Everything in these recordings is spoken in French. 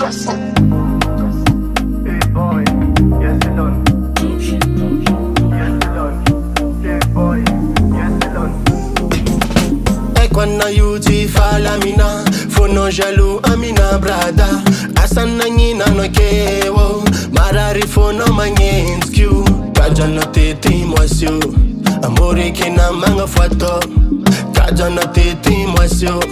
Gasy. Hey boy, yes alone. Yes alone. Hey boy, yes alone. Ekwana yuti fala mina, fono jaloux amina brada. Asana nyina no kewo, marari fono manyenskiu. Kaja no tete mwasyo, amore kina manga fato. Kaja no tete mwasyo,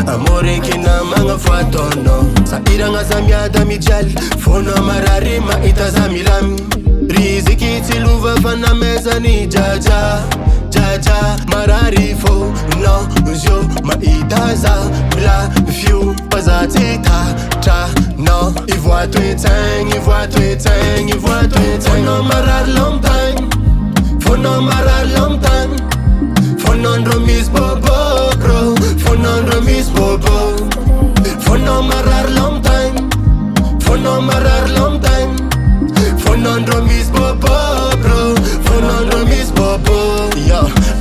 amore kina manga fato no. Sa iranga zamiada mijal, fono marari ma itazamilami. Riziki tiluva fana meza ni jaja. Jaja mararifo no uzyo maitaza bla few pazatita cha no ivoit tweetang for no marar long time for no marar long time for no romis bobo bro for no romis bobo for no marar long time for no marar long time for no romis bobo bro for no romis bobo.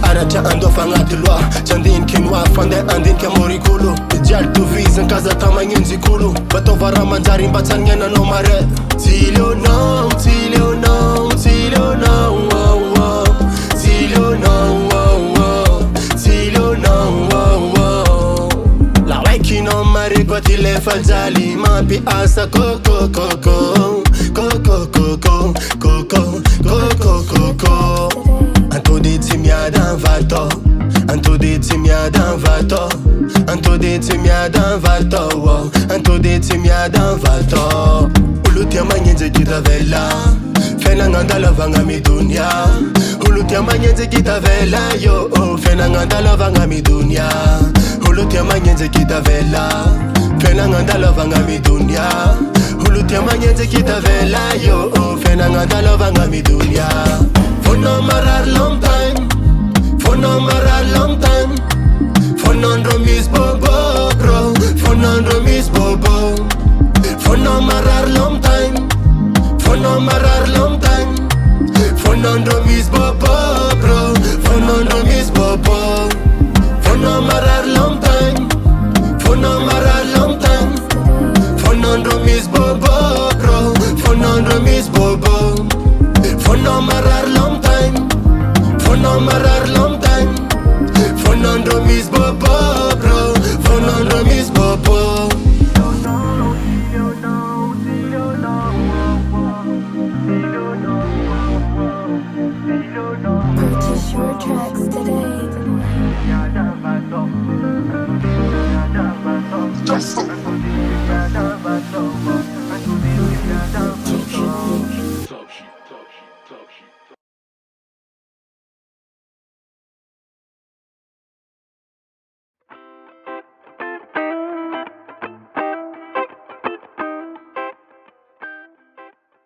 Aracha ando fangati lwa Chandin kinwa fande andin ke morikulu Jal tu vizan kaza tamangin zikulu Bato vara manjari mbatan ngena no mare Tilio no, tilio no, tilio no, wow, wow. Tilio no, wow, wow. Tilio no, wow, wow. La waiki no mare goti le faljali Mapi asa koko koko Koko koko koko koko koko Anto de timia dan vato, Anto de timia dan vato, Anto de timia dan vato, Anto de timia dan vato. Ulutia manyenze kita vela, fena ngandala vanga mi dunia. Ulutia manyenze kita vela yo, fena ngandala vanga mi dunia. Ulutia manyenze kita vela, fena ngandala vanga mi dunia. Ulutia manyenze kita vela yo, fena ngandala vanga mi dunia. For no matter long time, for no matter long time, for no romis bobo bro, for no romis bobo, for no matter long time, for no matter long time, for no